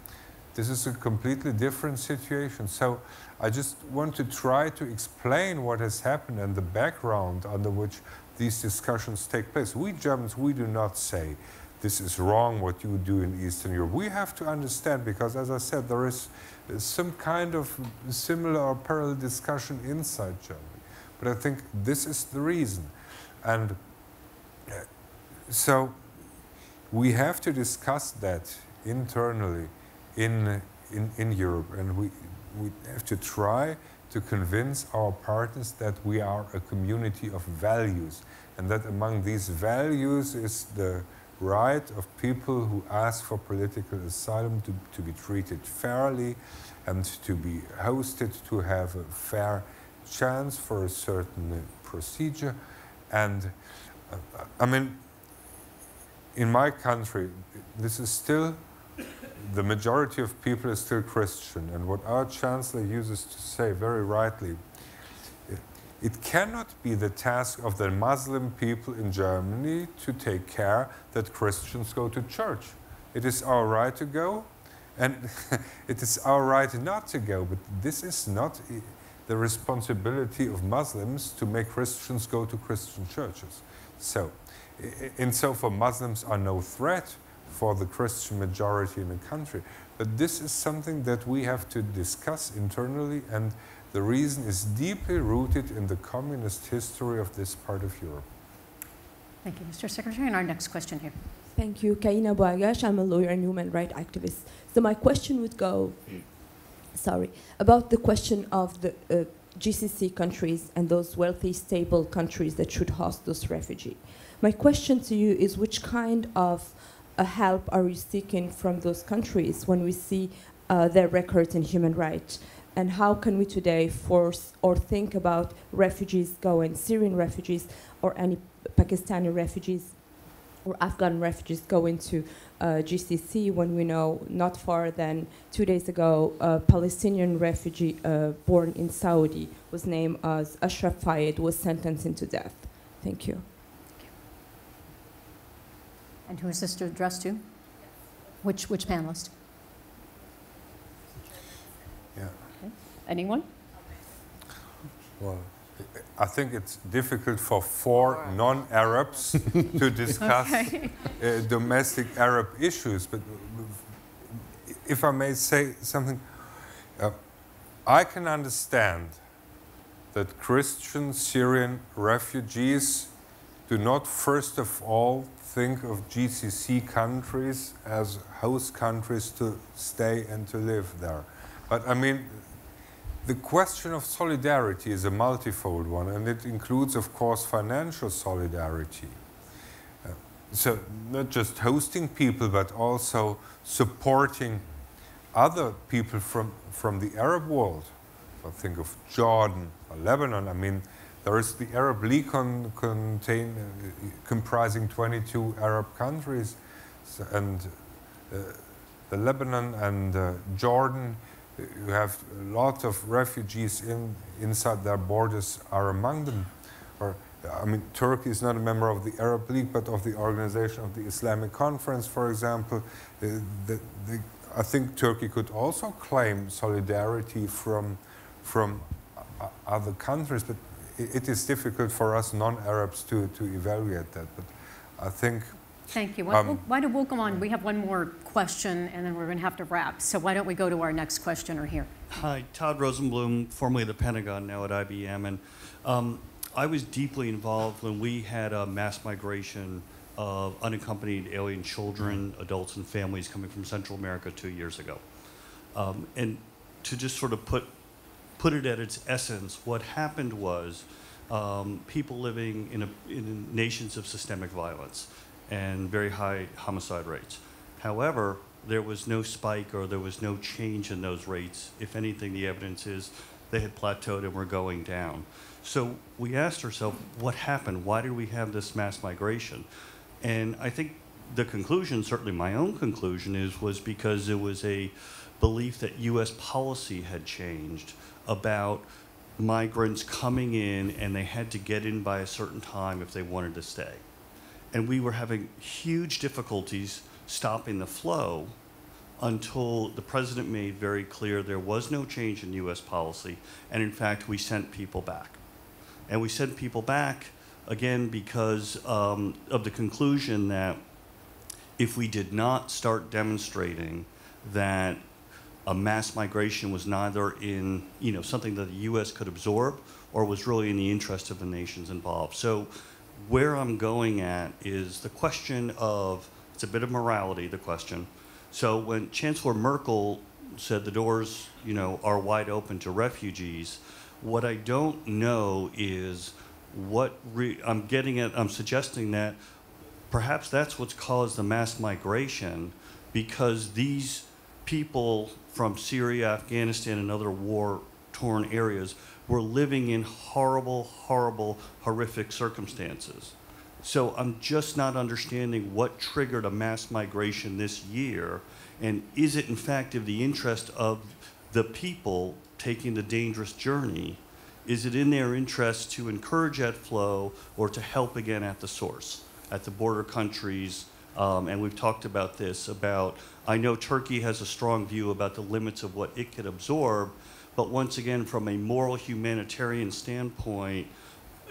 this is a completely different situation. So I just want to try to explain what has happened and the background under which these discussions take place. We Germans, we do not say, this is wrong what you do in Eastern Europe. We have to understand, because as I said, there is some kind of similar or parallel discussion inside Germany. But I think this is the reason. And so we have to discuss that internally in Europe, and we have to try to convince our partners that we are a community of values, and that among these values is the right of people who ask for political asylum to be treated fairly and to be hosted, to have a fair chance for a certain procedure. And I mean, in my country, this is still, the majority of people is still Christian, and what our Chancellor uses to say very rightly, it cannot be the task of the Muslim people in Germany to take care that Christians go to church. It is our right to go, and it is our right not to go, but this is not the responsibility of Muslims to make Christians go to Christian churches. So, insofar Muslims are no threat for the Christian majority in the country. But this is something that we have to discuss internally, and the reason is deeply rooted in the communist history of this part of Europe. Thank you, Mr. Secretary. And our next question here. Thank you. Kaina Boagash, I'm a lawyer and human rights activist. So my question would go, about the question of the GCC countries and those wealthy, stable countries that should host those refugees. My question to you is, which kind of help are you seeking from those countries when we see their records in human rights? And how can we today force or think about refugees going, Syrian refugees or any Pakistani refugees or Afghan refugees going to GCC, when we know not far than 2 days ago, a Palestinian refugee born in Saudi was named as Ashraf Fayed, was sentenced into death. Thank you. And who is this addressed to? Which panelist? Yeah. Okay. Anyone? Well, I think it's difficult for 4 non-Arabs to discuss domestic Arab issues. But if I may say something, I can understand that Christian Syrian refugees do not first of all think of GCC countries as host countries to stay and to live there. But I mean, the question of solidarity is a multifold one, and it includes, of course, financial solidarity. So not just hosting people, but also supporting other people from the Arab world. So think of Jordan or Lebanon. I mean, there is the Arab League comprising 22 Arab countries, and the Lebanon and Jordan, you have a lot of refugees inside their borders are among them. Or I mean, Turkey is not a member of the Arab League, but of the Organization of the Islamic Conference, for example. I think Turkey could also claim solidarity from other countries, but it is difficult for us non-Arabs to evaluate that. But I think... Thank you. Why don't we go on? We have one more question, and then we're going to have to wrap. So why don't we go to our next questioner here? Hi, Todd Rosenblum, formerly of the Pentagon, now at IBM. And I was deeply involved when we had a mass migration of unaccompanied alien children, adults, and families coming from Central America 2 years ago. And to just sort of put it at its essence, what happened was people living in nations of systemic violence and very high homicide rates. However, there was no spike or there was no change in those rates. If anything, the evidence is they had plateaued and were going down. So we asked ourselves, what happened? Why did we have this mass migration? And I think the conclusion, certainly my own conclusion, was because it was a belief that US policy had changed about migrants coming in and they had to get in by a certain time if they wanted to stay. And we were having huge difficulties stopping the flow until the president made very clear there was no change in US policy, and in fact we sent people back. And we sent people back again because of the conclusion that if we did not start demonstrating that a mass migration was neither in something that the US could absorb or was really in the interest of the nations involved. So where I'm going at is the question of, it's a bit of morality, the question. So when Chancellor Merkel said the doors, are wide open to refugees, what I don't know is I'm suggesting that perhaps that's what's caused the mass migration, because these people from Syria, Afghanistan, and other war-torn areas were living in horrible, horrible, horrific circumstances. So I'm just not understanding what triggered a mass migration this year, and is it in fact in the interest of the people taking the dangerous journey? Is it in their interest to encourage that flow or to help again at the source, at the border countries? And we've talked about this, I know Turkey has a strong view about the limits of what it could absorb, but once again, from a moral humanitarian standpoint,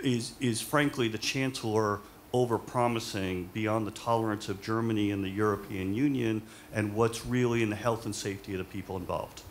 is frankly the Chancellor over-promising beyond the tolerance of Germany and the European Union, and what's really in the health and safety of the people involved?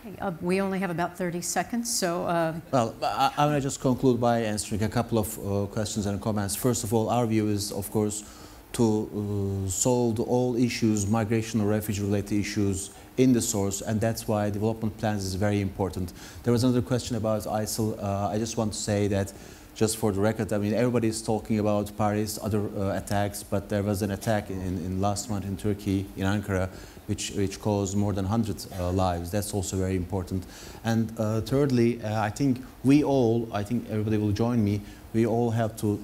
Okay, we only have about 30 seconds, so... Well, I want to just conclude by answering a couple of questions and comments. First of all, our view is, of course, to solve all issues, migration or refugee-related issues, in the source, and that's why development plans is very important. There was another question about ISIL. I just want to say that, just for the record, I mean, everybody is talking about Paris, other attacks, but there was an attack in last month in Turkey, in Ankara, which caused more than 100 lives. That's also very important. And thirdly, I think everybody will join me, we all have to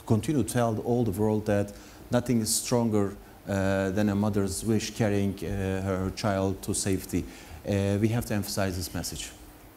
continue to tell all the world that nothing is stronger than a mother's wish carrying her child to safety. We have to emphasize this message.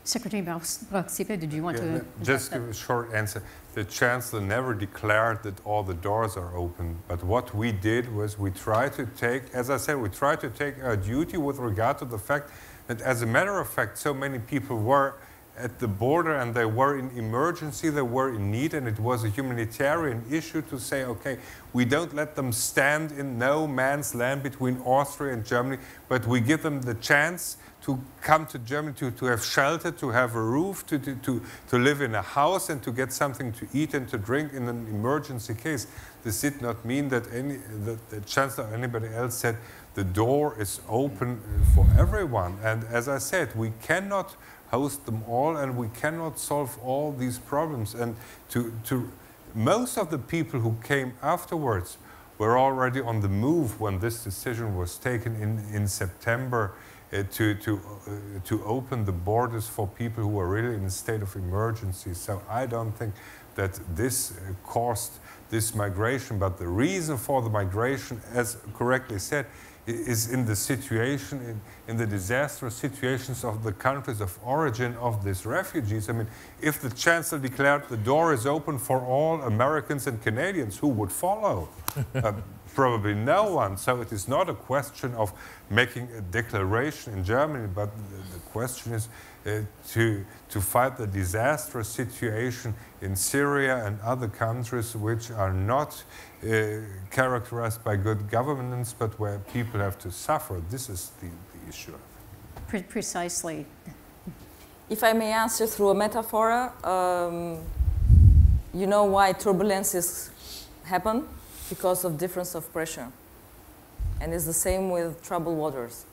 Secretary Brock-Cipher, did you want to... Just give a short answer. The Chancellor never declared that all the doors are open, but what we did was we tried to take, as I said, we tried to take our duty with regard to the fact that, as a matter of fact, so many people were at the border and they were in emergency, they were in need, and it was a humanitarian issue to say, okay, we don't let them stand in no man's land between Austria and Germany, but we give them the chance to come to Germany, to have shelter, to have a roof, to live in a house and to get something to eat and to drink in an emergency case. This did not mean that the Chancellor or anybody else said the door is open for everyone. And as I said, we cannot host them all and we cannot solve all these problems. And most of the people who came afterwards were already on the move when this decision was taken in September to open the borders for people who were really in a state of emergency. So I don't think that this caused this migration. But the reason for the migration, as correctly said, is in the situation, in the disastrous situations of the countries of origin of these refugees. I mean, if the Chancellor declared the door is open for all Americans and Canadians, who would follow? Probably no one. So it is not a question of making a declaration in Germany, but the question is to fight the disastrous situation in Syria and other countries which are not characterized by good governance, but where people have to suffer. This is the issue. Precisely. If I may answer through a metaphor, you know why turbulences happen? Because of difference of pressure. And it's the same with troubled waters.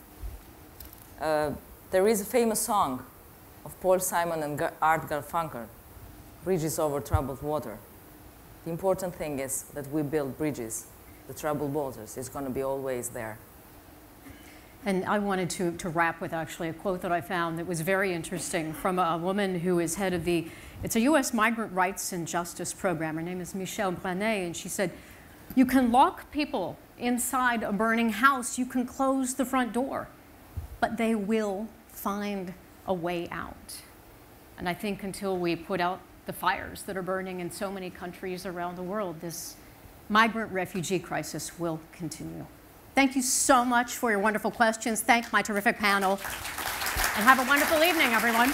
There is a famous song of Paul Simon and Art Garfunkel, Bridges Over Troubled Water. The important thing is that we build bridges. The troubled waters is going to be always there. And I wanted to wrap with actually a quote that I found that was very interesting from a woman who is head of it's a U.S. Migrant Rights and Justice Program. Her name is Michelle Branet, and she said, "You can lock people inside a burning house, you can close the front door, but they will find a way out." And I think until we put out the fires that are burning in so many countries around the world, this migrant refugee crisis will continue. Thank you so much for your wonderful questions. Thank my terrific panel. And have a wonderful evening, everyone.